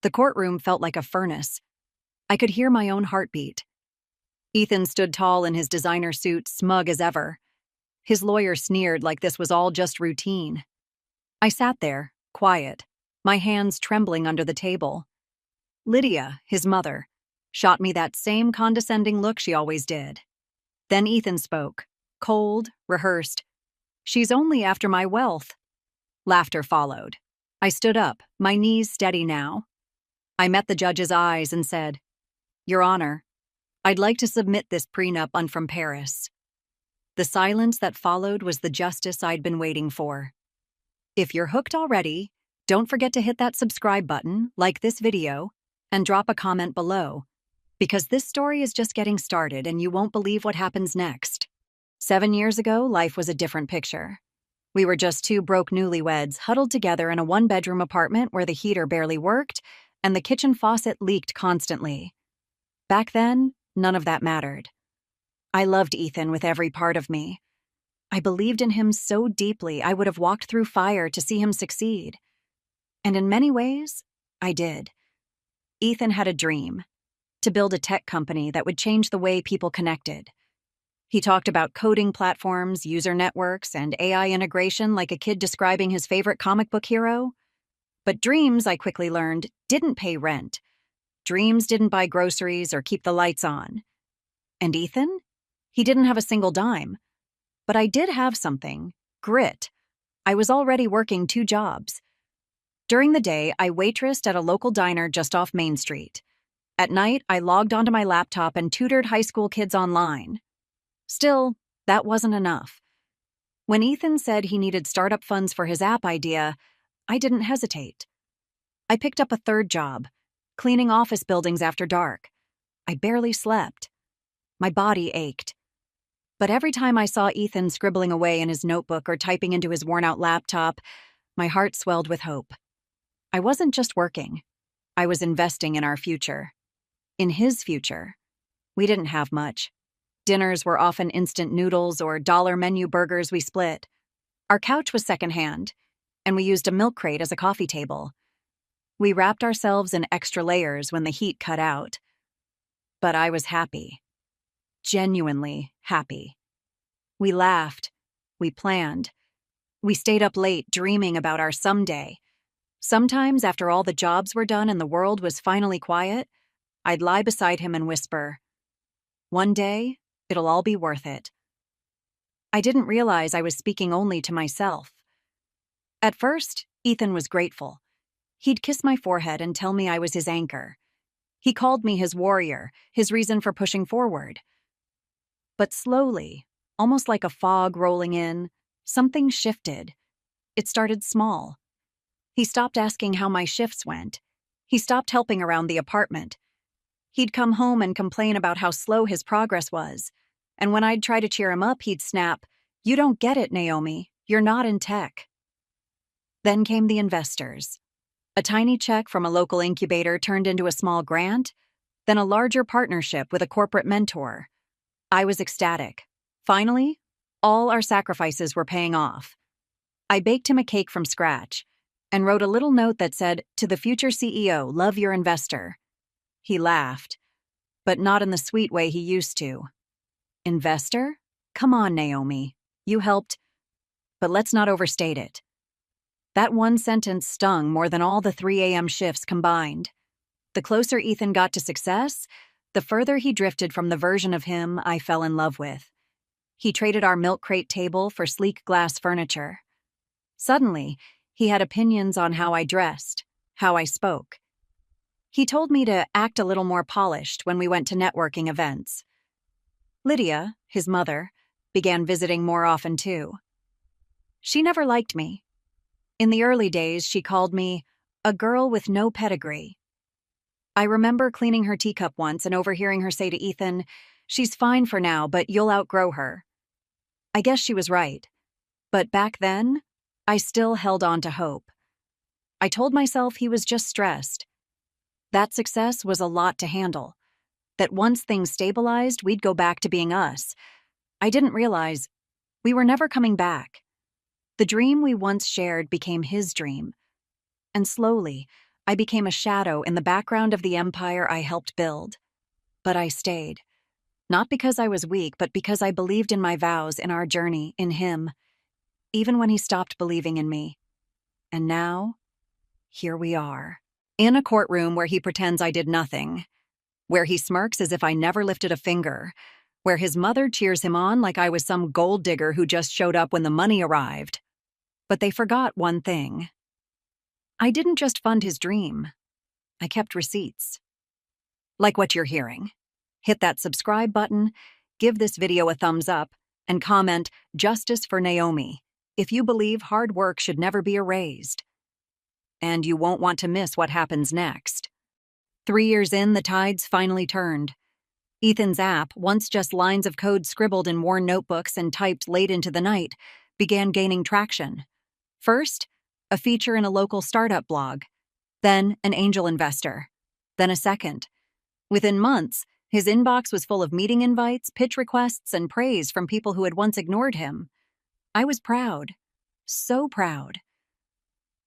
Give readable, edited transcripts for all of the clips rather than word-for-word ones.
The courtroom felt like a furnace. I could hear my own heartbeat. Ethan stood tall in his designer suit, smug as ever. His lawyer sneered like this was all just routine. I sat there, quiet, my hands trembling under the table. Lydia, his mother, shot me that same condescending look she always did. Then Ethan spoke, cold, rehearsed. "She's only after my wealth." Laughter followed. I stood up, my knees steady now. I met the judge's eyes and said, "Your Honor, I'd like to submit this prenup from Paris." The silence that followed was the justice I'd been waiting for. If you're hooked already, don't forget to hit that subscribe button, like this video, and drop a comment below, because this story is just getting started and you won't believe what happens next. 7 years ago, life was a different picture. We were just two broke newlyweds huddled together in a one-bedroom apartment where the heater barely worked and the kitchen faucet leaked constantly. Back then, none of that mattered. I loved Ethan with every part of me. I believed in him so deeply I would have walked through fire to see him succeed. And in many ways, I did. Ethan had a dream: to build a tech company that would change the way people connected. He talked about coding platforms, user networks, and AI integration like a kid describing his favorite comic book hero. But dreams, I quickly learned, didn't pay rent. Dreams didn't buy groceries or keep the lights on. And Ethan? He didn't have a single dime. But I did have something: grit. I was already working 2 jobs. During the day, I waitressed at a local diner just off Main Street. At night, I logged onto my laptop and tutored high school kids online. Still, that wasn't enough. When Ethan said he needed startup funds for his app idea, I didn't hesitate. I picked up a 3rd job, cleaning office buildings after dark. I barely slept. My body ached. But every time I saw Ethan scribbling away in his notebook or typing into his worn-out laptop, my heart swelled with hope. I wasn't just working. I was investing in our future. In his future. We didn't have much. Dinners were often instant noodles or dollar menu burgers we split. Our couch was secondhand, and we used a milk crate as a coffee table. We wrapped ourselves in extra layers when the heat cut out. But I was happy. Genuinely happy. We laughed. We planned. We stayed up late dreaming about our someday. Sometimes, after all the jobs were done and the world was finally quiet, I'd lie beside him and whisper, "One day, it'll all be worth it." I didn't realize I was speaking only to myself. At first, Ethan was grateful. He'd kiss my forehead and tell me I was his anchor. He called me his warrior, his reason for pushing forward. But slowly, almost like a fog rolling in, something shifted. It started small. He stopped asking how my shifts went. He stopped helping around the apartment. He'd come home and complain about how slow his progress was. And when I'd try to cheer him up, he'd snap, "You don't get it, Naomi. You're not in tech." Then came the investors. A tiny check from a local incubator turned into a small grant, then a larger partnership with a corporate mentor. I was ecstatic. Finally, all our sacrifices were paying off. I baked him a cake from scratch and wrote a little note that said, "To the future CEO, love your investor." He laughed, but not in the sweet way he used to. "Investor? Come on, Naomi. You helped, but let's not overstate it." That one sentence stung more than all the 3 a.m. shifts combined. The closer Ethan got to success, the further he drifted from the version of him I fell in love with. He traded our milk crate table for sleek glass furniture. Suddenly, he had opinions on how I dressed, how I spoke. He told me to act a little more polished when we went to networking events. Lydia, his mother, began visiting more often too. She never liked me. In the early days, she called me a girl with no pedigree. I remember cleaning her teacup once and overhearing her say to Ethan, "She's fine for now, but you'll outgrow her." I guess she was right. But back then, I still held on to hope. I told myself he was just stressed. That success was a lot to handle. That once things stabilized, we'd go back to being us. I didn't realize we were never coming back. The dream we once shared became his dream. And slowly, I became a shadow in the background of the empire I helped build. But I stayed. Not because I was weak, but because I believed in my vows, in our journey, in him, even when he stopped believing in me. And now, here we are. In a courtroom where he pretends I did nothing, where he smirks as if I never lifted a finger, where his mother cheers him on like I was some gold digger who just showed up when the money arrived. But they forgot one thing. I didn't just fund his dream. I kept receipts. Like what you're hearing. Hit that subscribe button, give this video a thumbs up, and comment, "Justice for Naomi," if you believe hard work should never be erased. And you won't want to miss what happens next. 3 years in, the tides finally turned. Ethan's app, once just lines of code scribbled in worn notebooks and typed late into the night, began gaining traction. First, a feature in a local startup blog, then an angel investor, then a second. Within months, his inbox was full of meeting invites, pitch requests, and praise from people who had once ignored him. I was proud. So proud.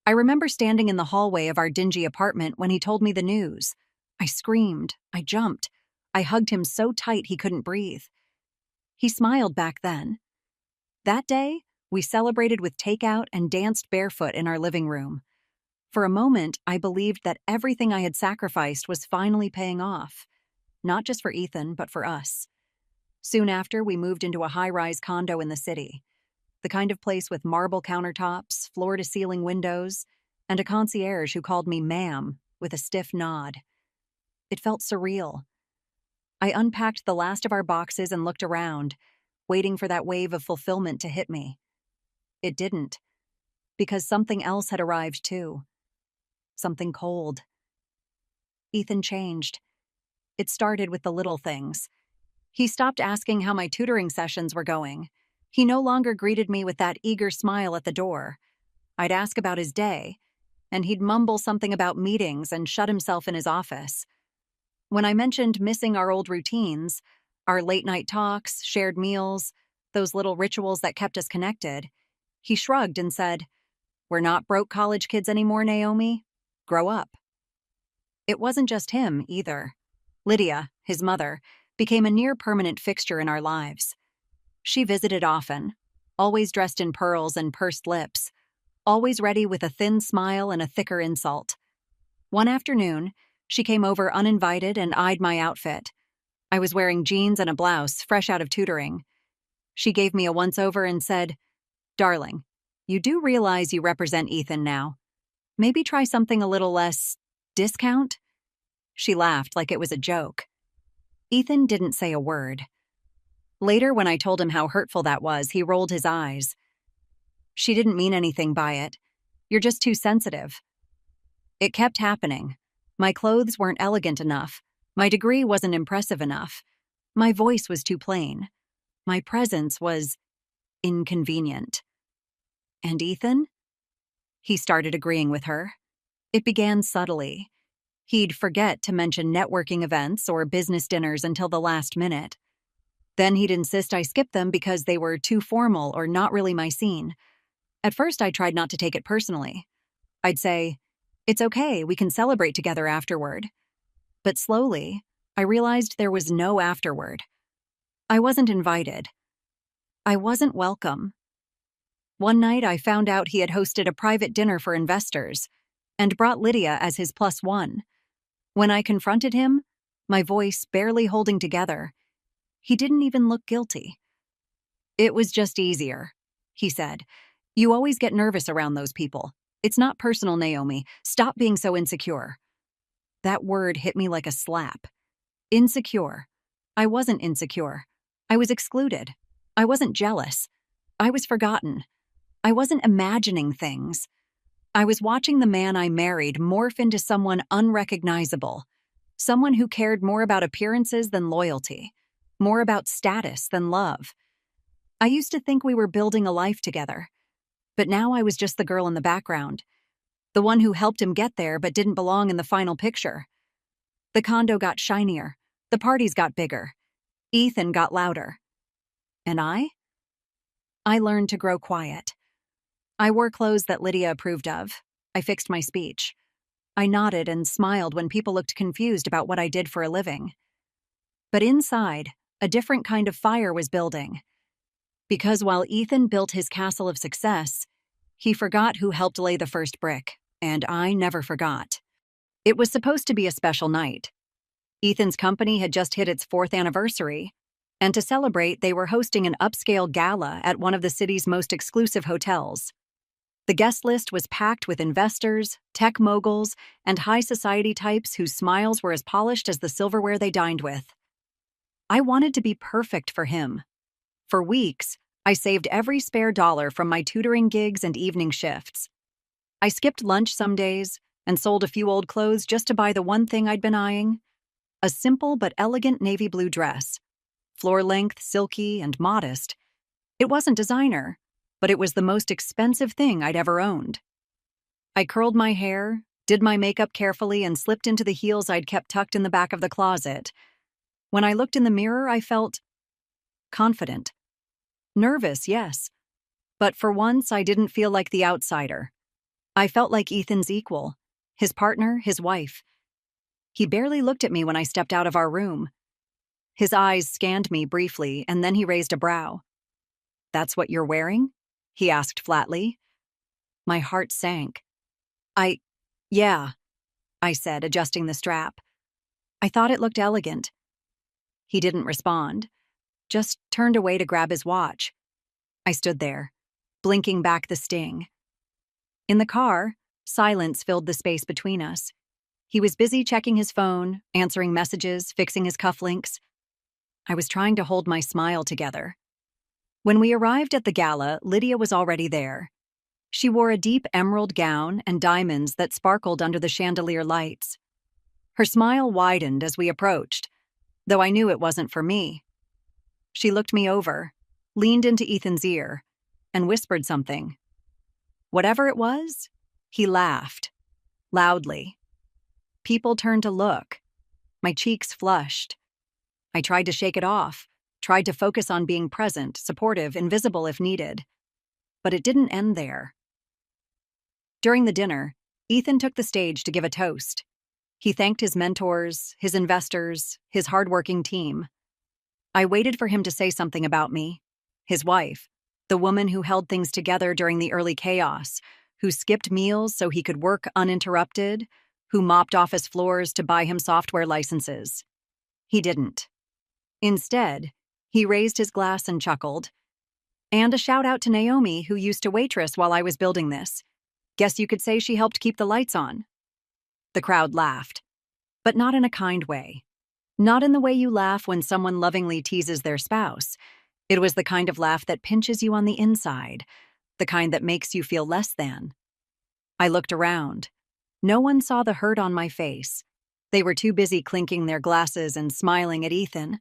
I remember standing in the hallway of our dingy apartment when he told me the news. I screamed. I jumped. I hugged him so tight he couldn't breathe. He smiled back then. That day, we celebrated with takeout and danced barefoot in our living room. For a moment, I believed that everything I had sacrificed was finally paying off. Not just for Ethan, but for us. Soon after, we moved into a high-rise condo in the city. The kind of place with marble countertops, floor-to-ceiling windows, and a concierge who called me ma'am with a stiff nod. It felt surreal. I unpacked the last of our boxes and looked around, waiting for that wave of fulfillment to hit me. It didn't, because something else had arrived too. Something cold. Ethan changed. It started with the little things. He stopped asking how my tutoring sessions were going. He no longer greeted me with that eager smile at the door. I'd ask about his day, and he'd mumble something about meetings and shut himself in his office. When I mentioned missing our old routines, our late-night talks, shared meals, those little rituals that kept us connected, he shrugged and said, "We're not broke college kids anymore, Naomi. Grow up." It wasn't just him, either. Lydia, his mother, became a near-permanent fixture in our lives. She visited often, always dressed in pearls and pursed lips, always ready with a thin smile and a thicker insult. One afternoon, she came over uninvited and eyed my outfit. I was wearing jeans and a blouse, fresh out of tutoring. She gave me a once-over and said, "Darling, you do realize you represent Ethan now. Maybe try something a little less discount?" She laughed like it was a joke. Ethan didn't say a word. Later, when I told him how hurtful that was, he rolled his eyes. "She didn't mean anything by it. You're just too sensitive." It kept happening. My clothes weren't elegant enough. My degree wasn't impressive enough. My voice was too plain. My presence was inconvenient. And Ethan? He started agreeing with her. It began subtly. He'd forget to mention networking events or business dinners until the last minute. Then he'd insist I skip them because they were too formal or not really my scene. At first, I tried not to take it personally. I'd say, "It's okay, we can celebrate together afterward." But slowly, I realized there was no afterward. I wasn't invited. I wasn't welcome. One night, I found out he had hosted a private dinner for investors and brought Lydia as his +1. When I confronted him, my voice barely holding together, he didn't even look guilty. "It was just easier," he said. "You always get nervous around those people. It's not personal, Naomi. Stop being so insecure." That word hit me like a slap. Insecure. I wasn't insecure. I was excluded. I wasn't jealous. I was forgotten. I wasn't imagining things. I was watching the man I married morph into someone unrecognizable, someone who cared more about appearances than loyalty, more about status than love. I used to think we were building a life together, but now I was just the girl in the background, the one who helped him get there but didn't belong in the final picture. The condo got shinier, the parties got bigger, Ethan got louder. And I learned to grow quiet. I wore clothes that Lydia approved of. I fixed my speech. I nodded and smiled when people looked confused about what I did for a living. But inside, a different kind of fire was building. Because while Ethan built his castle of success, he forgot who helped lay the first brick, and I never forgot. It was supposed to be a special night. Ethan's company had just hit its 4th anniversary, and to celebrate, they were hosting an upscale gala at one of the city's most exclusive hotels. The guest list was packed with investors, tech moguls, and high society types whose smiles were as polished as the silverware they dined with. I wanted to be perfect for him. For weeks, I saved every spare dollar from my tutoring gigs and evening shifts. I skipped lunch some days and sold a few old clothes just to buy the one thing I'd been eyeing: a simple but elegant navy blue dress. Floor-length, silky, and modest. It wasn't designer, but it was the most expensive thing I'd ever owned. I curled my hair, did my makeup carefully, and slipped into the heels I'd kept tucked in the back of the closet. When I looked in the mirror, I felt confident. Nervous, yes, but for once I didn't feel like the outsider. I felt like Ethan's equal, his partner, his wife. He barely looked at me when I stepped out of our room. His eyes scanned me briefly, and then he raised a brow. "That's what you're wearing?" he asked flatly. My heart sank. Yeah, I said, adjusting the strap. I thought it looked elegant. He didn't respond, just turned away to grab his watch. I stood there, blinking back the sting. In the car, silence filled the space between us. He was busy checking his phone, answering messages, fixing his cufflinks. I was trying to hold my smile together. When we arrived at the gala, Lydia was already there. She wore a deep emerald gown and diamonds that sparkled under the chandelier lights. Her smile widened as we approached, though I knew it wasn't for me. She looked me over, leaned into Ethan's ear, and whispered something. Whatever it was, he laughed, loudly. People turned to look. My cheeks flushed. I tried to shake it off, tried to focus on being present, supportive, invisible if needed. But it didn't end there. During the dinner, Ethan took the stage to give a toast. He thanked his mentors, his investors, his hardworking team. I waited for him to say something about me, his wife, the woman who held things together during the early chaos, who skipped meals so he could work uninterrupted, who mopped office floors to buy him software licenses. He didn't. Instead, he raised his glass and chuckled. And a shout out to Naomi, who used to waitress while I was building this. Guess you could say she helped keep the lights on. The crowd laughed, but not in a kind way. Not in the way you laugh when someone lovingly teases their spouse. It was the kind of laugh that pinches you on the inside, the kind that makes you feel less than. I looked around. No one saw the hurt on my face. They were too busy clinking their glasses and smiling at Ethan.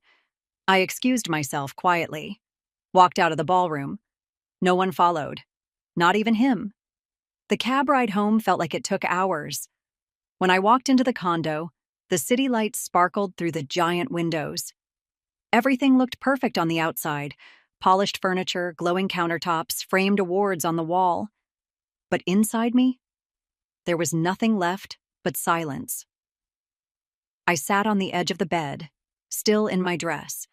I excused myself quietly, walked out of the ballroom. No one followed, not even him. The cab ride home felt like it took hours. When I walked into the condo, the city lights sparkled through the giant windows. Everything looked perfect on the outside: polished furniture, glowing countertops, framed awards on the wall. But inside me, there was nothing left but silence. I sat on the edge of the bed, still in my dress.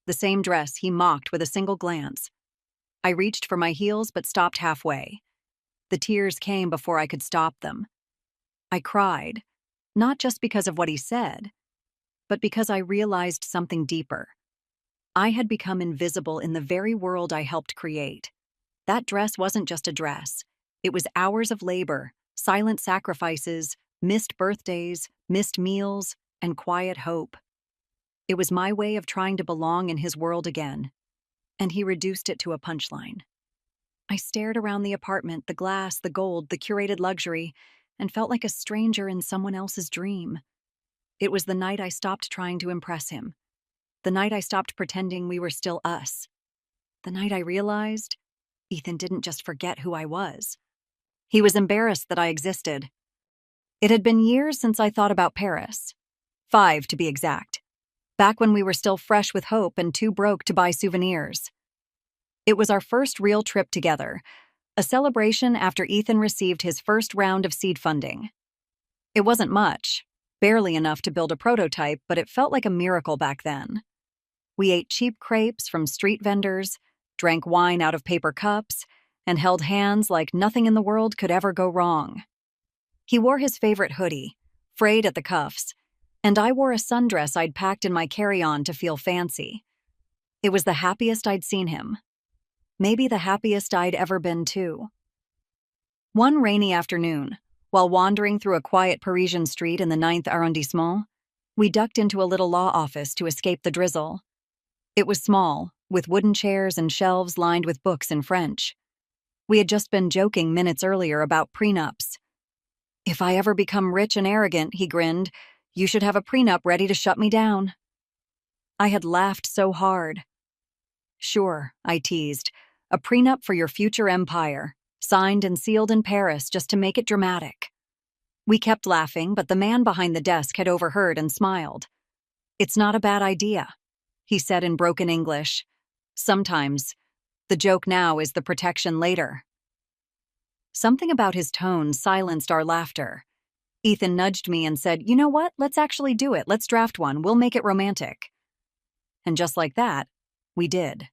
The same dress he mocked with a single glance. I reached for my heels but stopped halfway. The tears came before I could stop them. I cried, not just because of what he said, but because I realized something deeper. I had become invisible in the very world I helped create. That dress wasn't just a dress. It was hours of labor, silent sacrifices, missed birthdays, missed meals, and quiet hope. It was my way of trying to belong in his world again, and he reduced it to a punchline. I stared around the apartment, the glass, the gold, the curated luxury, and felt like a stranger in someone else's dream. It was the night I stopped trying to impress him. The night I stopped pretending we were still us. The night I realized Ethan didn't just forget who I was. He was embarrassed that I existed. It had been years since I thought about Paris. 5, to be exact. Back when we were still fresh with hope and too broke to buy souvenirs. It was our first real trip together, a celebration after Ethan received his first round of seed funding. It wasn't much, barely enough to build a prototype, but it felt like a miracle back then. We ate cheap crepes from street vendors, drank wine out of paper cups, and held hands like nothing in the world could ever go wrong. He wore his favorite hoodie, frayed at the cuffs, and I wore a sundress I'd packed in my carry-on to feel fancy. It was the happiest I'd seen him. Maybe the happiest I'd ever been, too. One rainy afternoon, while wandering through a quiet Parisian street in the 9th arrondissement, we ducked into a little law office to escape the drizzle. It was small, with wooden chairs and shelves lined with books in French. We had just been joking minutes earlier about prenups. "If I ever become rich and arrogant," he grinned, "you should have a prenup ready to shut me down." I had laughed so hard. "Sure," I teased, "a prenup for your future empire, signed and sealed in Paris just to make it dramatic." We kept laughing, but the man behind the desk had overheard and smiled. "It's not a bad idea," he said in broken English. "Sometimes. The joke now is the protection later." Something about his tone silenced our laughter. Ethan nudged me and said, "You know what? Let's actually do it. Let's draft one. We'll make it romantic." And just like that, we did.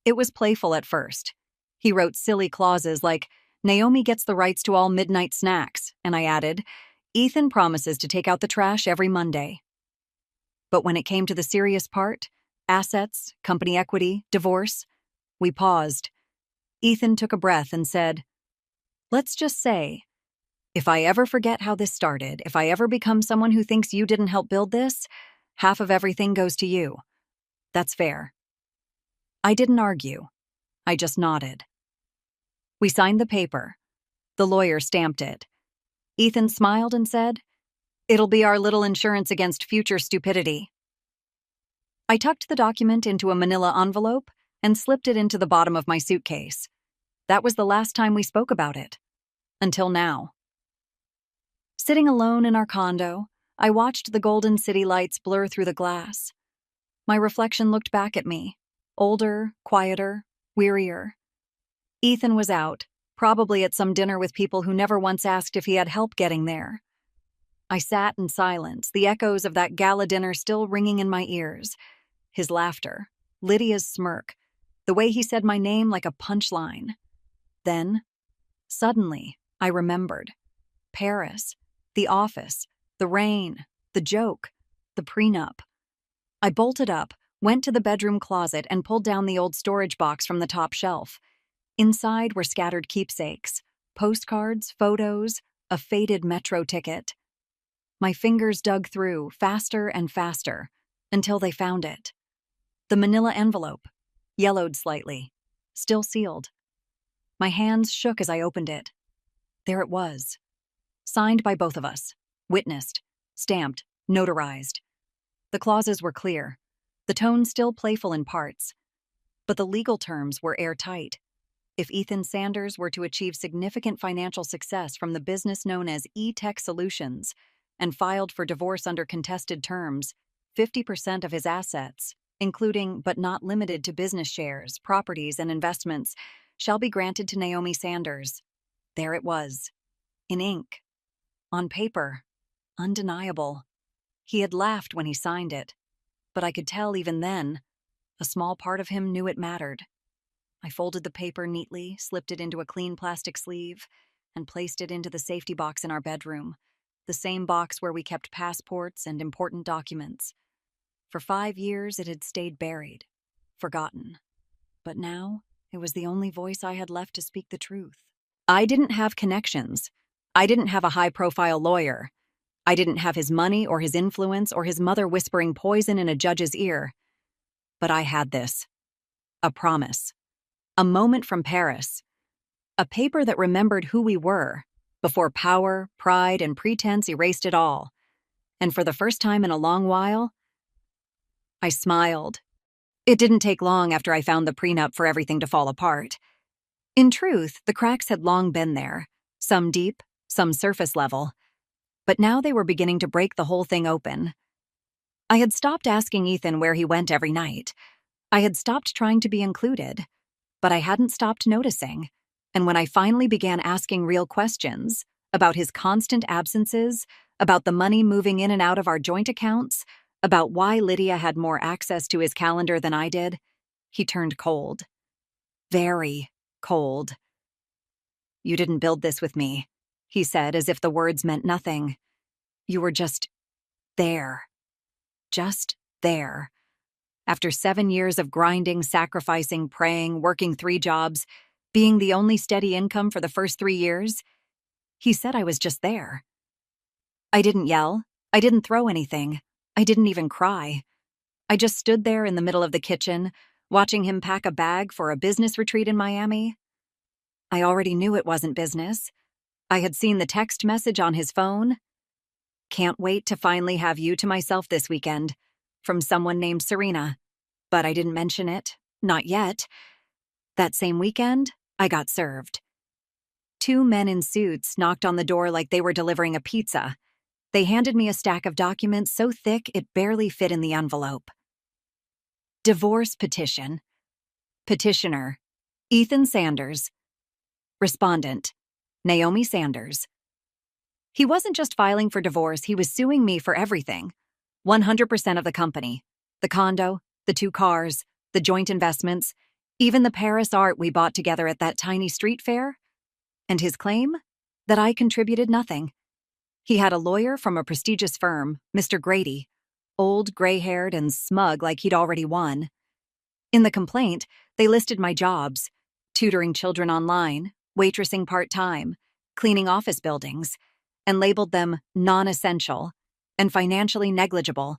It was playful at first. He wrote silly clauses like, "Naomi gets the rights to all midnight snacks," and I added, "Ethan promises to take out the trash every Monday." But when it came to the serious part, assets, company equity, divorce, we paused. Ethan took a breath and said, "Let's just say, if I ever forget how this started, if I ever become someone who thinks you didn't help build this, half of everything goes to you. That's fair." I didn't argue. I just nodded. We signed the paper. The lawyer stamped it. Ethan smiled and said, "It'll be our little insurance against future stupidity." I tucked the document into a manila envelope and slipped it into the bottom of my suitcase. That was the last time we spoke about it. Until now. Sitting alone in our condo, I watched the golden city lights blur through the glass. My reflection looked back at me, older, quieter, wearier. Ethan was out, probably at some dinner with people who never once asked if he had help getting there. I sat in silence, the echoes of that gala dinner still ringing in my ears. His laughter, Lydia's smirk, the way he said my name like a punchline. Then, suddenly, I remembered. Paris, the office, the rain, the joke, the prenup. I bolted up, went to the bedroom closet, and pulled down the old storage box from the top shelf. Inside were scattered keepsakes, postcards, photos, a faded metro ticket. My fingers dug through, faster and faster, until they found it. The manila envelope, yellowed slightly, still sealed. My hands shook as I opened it. There it was. Signed by both of us, witnessed, stamped, notarized. The clauses were clear, the tone still playful in parts, but the legal terms were airtight. If Ethan Sanders were to achieve significant financial success from the business known as E-Tech Solutions and filed for divorce under contested terms, 50% of his assets, including but not limited to business shares, properties, and investments, shall be granted to Naomi Sanders. There it was, in ink, on paper, undeniable. He had laughed when he signed it, but I could tell even then, a small part of him knew it mattered. I folded the paper neatly, slipped it into a clean plastic sleeve, and placed it into the safety box in our bedroom, the same box where we kept passports and important documents. For 5 years it had stayed buried, forgotten. But now, it was the only voice I had left to speak the truth. I didn't have connections. I didn't have a high-profile lawyer. I didn't have his money or his influence or his mother whispering poison in a judge's ear. But I had this. A promise. A moment from Paris. A paper that remembered who we were, before power, pride, and pretense erased it all. And for the first time in a long while, I smiled. It didn't take long after I found the prenup for everything to fall apart. In truth, the cracks had long been there, some deep, some surface level. But now they were beginning to break the whole thing open. I had stopped asking Ethan where he went every night. I had stopped trying to be included. But I hadn't stopped noticing. And when I finally began asking real questions, about his constant absences, about the money moving in and out of our joint accounts, about why Lydia had more access to his calendar than I did, he turned cold. Very cold. "You didn't build this with me," he said as if the words meant nothing. "You were just there. Just there. After 7 years of grinding, sacrificing, praying, working 3 jobs, being the only steady income for the first 3 years, he said I was just there." I didn't yell. I didn't throw anything. I didn't even cry. I just stood there in the middle of the kitchen, watching him pack a bag for a business retreat in Miami. I already knew it wasn't business. I had seen the text message on his phone. "Can't wait to finally have you to myself this weekend," from someone named Serena. But I didn't mention it. Not yet. That same weekend, I got served. 2 men in suits knocked on the door like they were delivering a pizza. They handed me a stack of documents so thick it barely fit in the envelope. Divorce petition. Petitioner: Ethan Sanders. Respondent: Naomi Sanders. He wasn't just filing for divorce, he was suing me for everything. 100% of the company, the condo, the 2 cars, the joint investments, even the Paris art we bought together at that tiny street fair. And his claim? That I contributed nothing. He had a lawyer from a prestigious firm, Mr. Grady, old, gray-haired, and smug like he'd already won. In the complaint, they listed my jobs: tutoring children online, waitressing part-time, cleaning office buildings, and labeled them non-essential and financially negligible.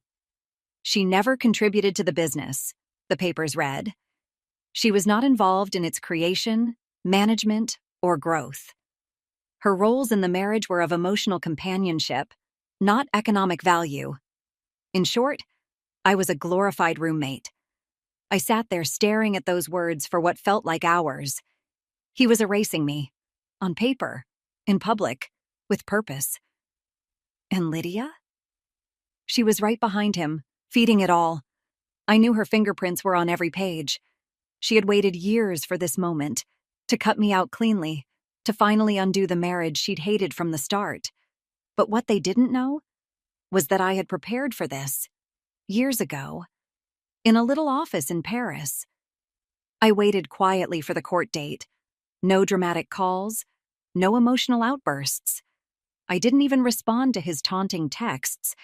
She never contributed to the business, the papers read. She was not involved in its creation, management, or growth. Her roles in the marriage were of emotional companionship, not economic value. In short, I was a glorified roommate. I sat there staring at those words for what felt like hours. He was erasing me. On paper. In public. With purpose. And Lydia? She was right behind him, feeding it all. I knew her fingerprints were on every page. She had waited years for this moment, to cut me out cleanly, to finally undo the marriage she'd hated from the start. But what they didn't know was that I had prepared for this, years ago, in a little office in Paris. I waited quietly for the court date. No dramatic calls, no emotional outbursts. I didn't even respond to his taunting texts.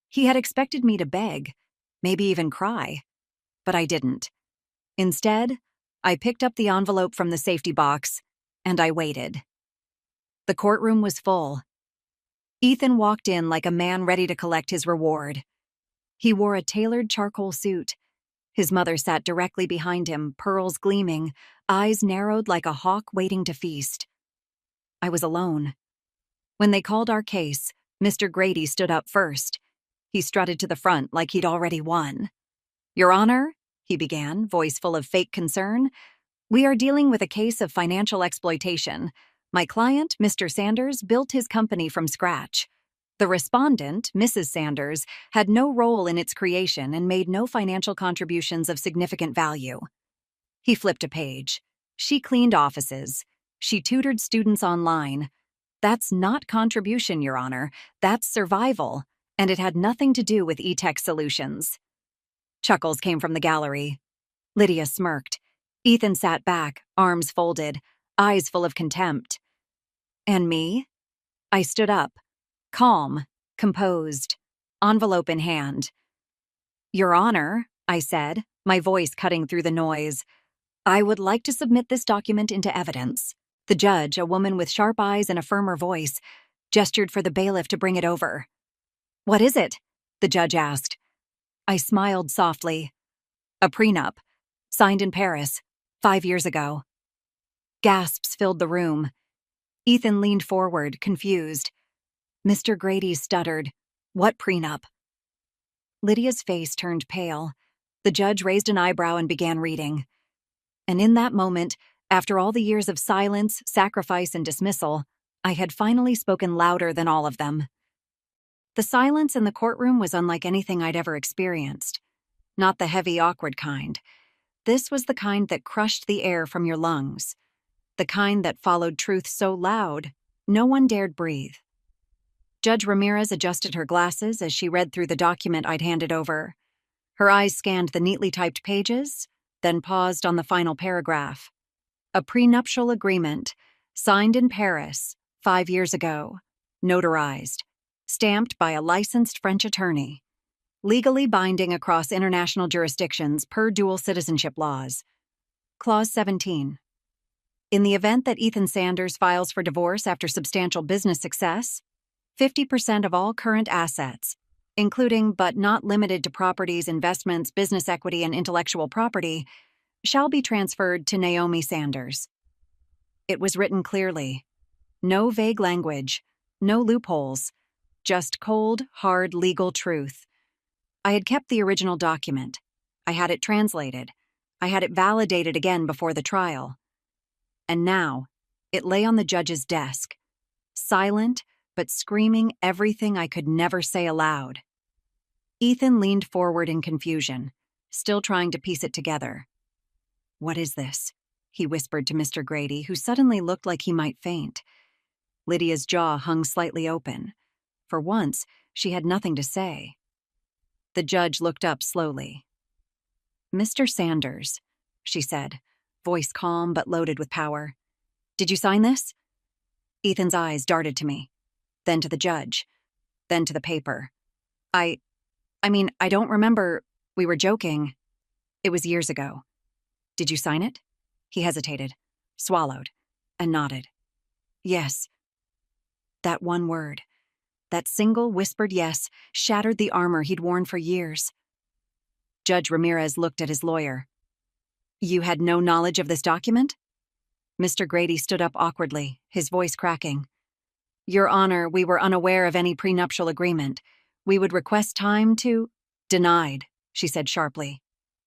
He had expected me to beg, maybe even cry, but I didn't. Instead, I picked up the envelope from the safety box, and I waited. The courtroom was full. Ethan walked in like a man ready to collect his reward. He wore a tailored charcoal suit. His mother sat directly behind him, pearls gleaming, eyes narrowed like a hawk waiting to feast. I was alone. When they called our case, Mr. Grady stood up first. He strutted to the front like he'd already won. "Your Honor," he began, voice full of fake concern, "we are dealing with a case of financial exploitation. My client, Mr. Sanders, built his company from scratch. The respondent, Mrs. Sanders, had no role in its creation and made no financial contributions of significant value." He flipped a page. "She cleaned offices. She tutored students online. That's not contribution, Your Honor. That's survival, and it had nothing to do with e-tech solutions." Chuckles came from the gallery. Lydia smirked. Ethan sat back, arms folded, eyes full of contempt. And me? I stood up, calm, composed, envelope in hand. "Your Honor," I said, my voice cutting through the noise, "I would like to submit this document into evidence." The judge, a woman with sharp eyes and a firmer voice, gestured for the bailiff to bring it over. "What is it?" the judge asked. I smiled softly. "A prenup, signed in Paris, 5 years ago." Gasps filled the room. Ethan leaned forward, confused. Mr. Grady stuttered. "What prenup?" Lydia's face turned pale. The judge raised an eyebrow and began reading. And in that moment, after all the years of silence, sacrifice, and dismissal, I had finally spoken louder than all of them. The silence in the courtroom was unlike anything I'd ever experienced. Not the heavy, awkward kind. This was the kind that crushed the air from your lungs. The kind that followed truth so loud, No one dared breathe. Judge Ramirez adjusted her glasses as she read through the document I'd handed over. Her eyes scanned the neatly typed pages, then paused on the final paragraph. A prenuptial agreement, signed in Paris 5 years ago, notarized, stamped by a licensed French attorney, legally binding across international jurisdictions per dual citizenship laws. Clause 17. In the event that Ethan Sanders files for divorce after substantial business success, 50% of all current assets, including but not limited to properties, investments, business equity, and intellectual property, shall be transferred to Naomi Sanders. It was written clearly. No vague language, no loopholes, just cold, hard legal truth. I had kept the original document. I had it translated. I had it validated again before the trial. And now, it lay on the judge's desk, silent but screaming everything I could never say aloud. Ethan leaned forward in confusion, still trying to piece it together. "What is this?" he whispered to Mr. Grady, who suddenly looked like he might faint. Lydia's jaw hung slightly open. For once, she had nothing to say. The judge looked up slowly. "Mr. Sanders," she said, voice calm but loaded with power. "Did you sign this?" Ethan's eyes darted to me, then to the judge, then to the paper. I don't remember. We were joking. It was years ago. Did you sign it?" He hesitated, swallowed, and nodded. "Yes." That one word, that single whispered yes, shattered the armor he'd worn for years. Judge Ramirez looked at his lawyer. "You had no knowledge of this document?" Mr. Grady stood up awkwardly, his voice cracking. "Your Honor, we were unaware of any prenuptial agreement. We would request time to—" "Denied," she said sharply.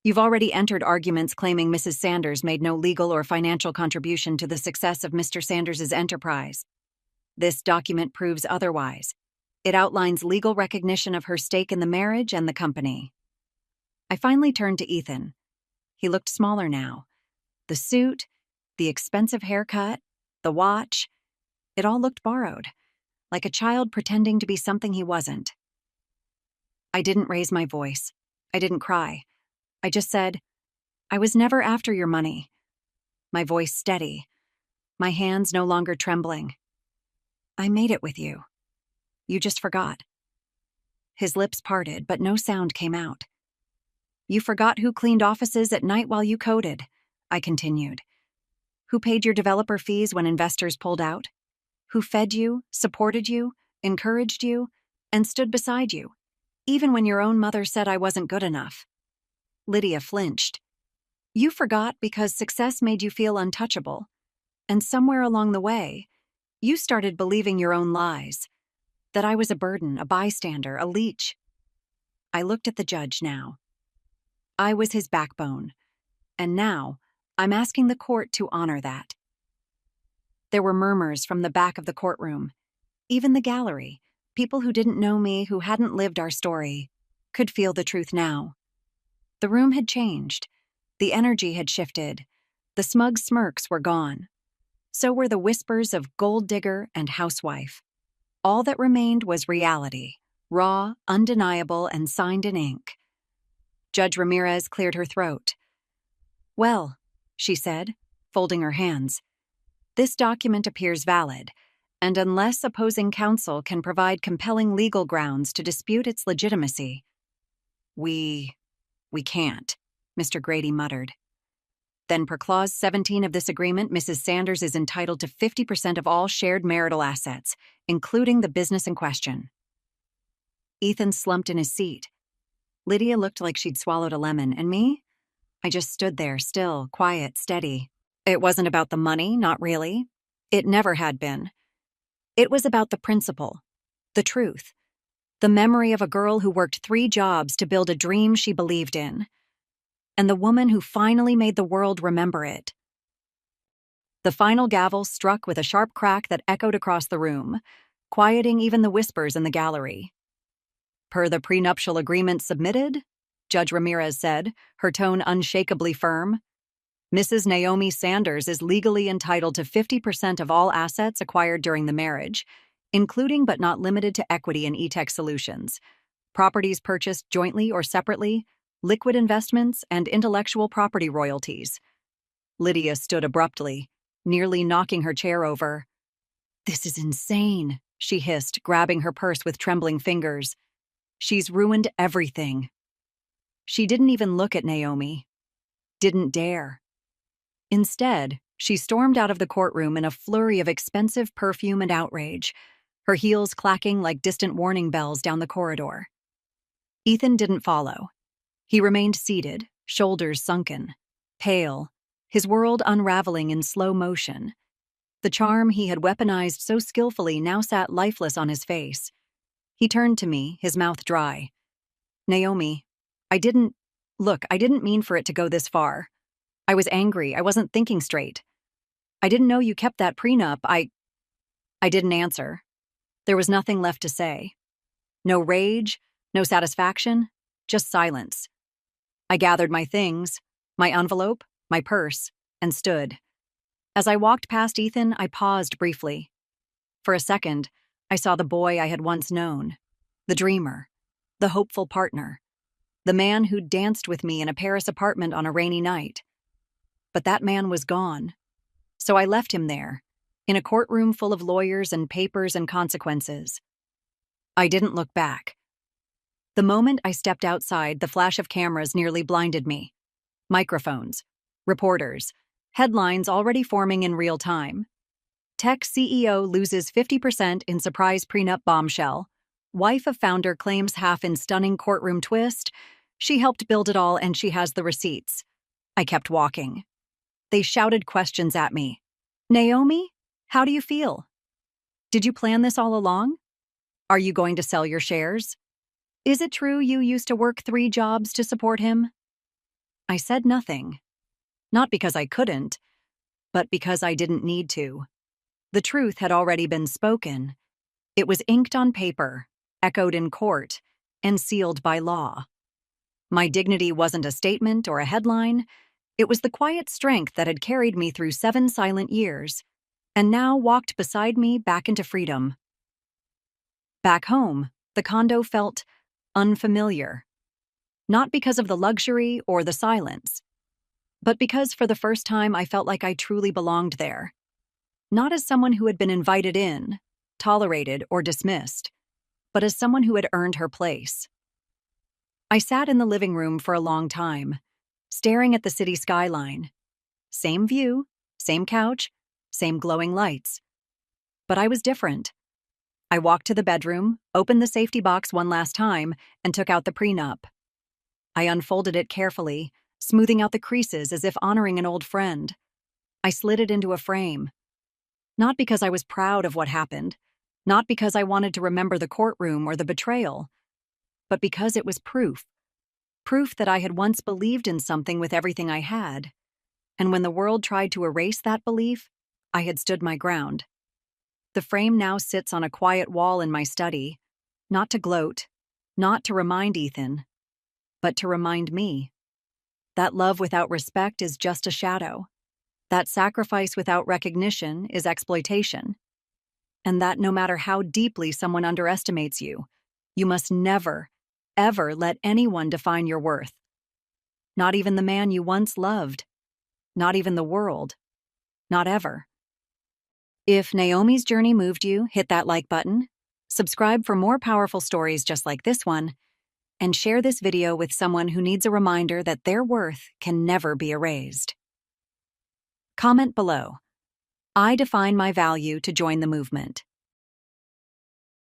"You've already entered arguments claiming Mrs. Sanders made no legal or financial contribution to the success of Mr. Sanders's enterprise. This document proves otherwise. It outlines legal recognition of her stake in the marriage and the company." I finally turned to Ethan. He looked smaller now. The suit, the expensive haircut, the watch, it all looked borrowed, like a child pretending to be something he wasn't. I didn't raise my voice. I didn't cry. I just said, "I was never after your money." My voice steady, my hands no longer trembling. "I made it with you. You just forgot." His lips parted, but no sound came out. "You forgot who cleaned offices at night while you coded," I continued. "Who paid your developer fees when investors pulled out? Who fed you, supported you, encouraged you, and stood beside you, even when your own mother said I wasn't good enough." Lydia flinched. "You forgot because success made you feel untouchable, and somewhere along the way, you started believing your own lies, that I was a burden, a bystander, a leech." I looked at the judge now. I was his backbone, and now I'm asking the court to honor that. There were murmurs from the back of the courtroom. Even the gallery, people who didn't know me, who hadn't lived our story, could feel the truth now. The room had changed. The energy had shifted. The smug smirks were gone. So were the whispers of gold digger and housewife. All that remained was reality, raw, undeniable, and signed in ink. Judge Ramirez cleared her throat. "Well," she said, folding her hands, "this document appears valid, and unless opposing counsel can provide compelling legal grounds to dispute its legitimacy, we can't," Mr. Grady muttered. "Then per Clause 17 of this agreement, Mrs. Sanders is entitled to 50% of all shared marital assets, including the business in question." Ethan slumped in his seat. Lydia looked like she'd swallowed a lemon, and me? I just stood there, still, quiet, steady. It wasn't about the money, not really. It never had been. It was about the principle, the truth, the memory of a girl who worked 3 jobs to build a dream she believed in, and the woman who finally made the world remember it. The final gavel struck with a sharp crack that echoed across the room, quieting even the whispers in the gallery. "Per the prenuptial agreement submitted," Judge Ramirez said, her tone unshakably firm, Mrs. Naomi Sanders is legally entitled to 50% of all assets acquired during the marriage, including but not limited to equity in E-Tech Solutions, properties purchased jointly or separately, liquid investments, and intellectual property royalties. Lydia stood abruptly, nearly knocking her chair over. "This is insane," she hissed, grabbing her purse with trembling fingers. "She's ruined everything." She didn't even look at Naomi. Didn't dare. Instead, she stormed out of the courtroom in a flurry of expensive perfume and outrage, her heels clacking like distant warning bells down the corridor. Ethan didn't follow. He remained seated, shoulders sunken, pale, his world unraveling in slow motion. The charm he had weaponized so skillfully now sat lifeless on his face. He turned to me, his mouth dry. "Naomi, I didn't mean for it to go this far. I was angry. I wasn't thinking straight. I didn't know you kept that prenup. I didn't answer. There was nothing left to say. No rage, no satisfaction, just silence. I gathered my things, my envelope, my purse, and stood. As I walked past Ethan, I paused briefly. For a second, I saw the boy I had once known, the dreamer, the hopeful partner, the man who'd danced with me in a Paris apartment on a rainy night. But that man was gone. So I left him there, in a courtroom full of lawyers and papers and consequences. I didn't look back. The moment I stepped outside, the flash of cameras nearly blinded me. Microphones, reporters, headlines already forming in real time. Tech CEO loses 50% in surprise prenup bombshell. Wife of founder claims half in stunning courtroom twist. She helped build it all and she has the receipts. I kept walking. They shouted questions at me. "Naomi, how do you feel? Did you plan this all along? Are you going to sell your shares? Is it true you used to work 3 jobs to support him?" I said nothing. Not because I couldn't, but because I didn't need to. The truth had already been spoken. It was inked on paper, echoed in court, and sealed by law. My dignity wasn't a statement or a headline. It was the quiet strength that had carried me through 7 silent years, and now walked beside me back into freedom. Back home, the condo felt unfamiliar. Not because of the luxury or the silence, but because for the first time I felt like I truly belonged there. Not as someone who had been invited in, tolerated, or dismissed, but as someone who had earned her place. I sat in the living room for a long time, staring at the city skyline. Same view, same couch, same glowing lights. But I was different. I walked to the bedroom, opened the safety box one last time, and took out the prenup. I unfolded it carefully, smoothing out the creases as if honoring an old friend. I slid it into a frame. Not because I was proud of what happened, not because I wanted to remember the courtroom or the betrayal, but because it was proof. Proof that I had once believed in something with everything I had. And when the world tried to erase that belief, I had stood my ground. The frame now sits on a quiet wall in my study, not to gloat, not to remind Ethan, but to remind me. That love without respect is just a shadow. That sacrifice without recognition is exploitation. And that no matter how deeply someone underestimates you, you must never, ever let anyone define your worth. Not even the man you once loved. Not even the world. Not ever. If Naomi's journey moved you, hit that like button, subscribe for more powerful stories just like this one, and share this video with someone who needs a reminder that their worth can never be erased. Comment below. I define my value to join the movement.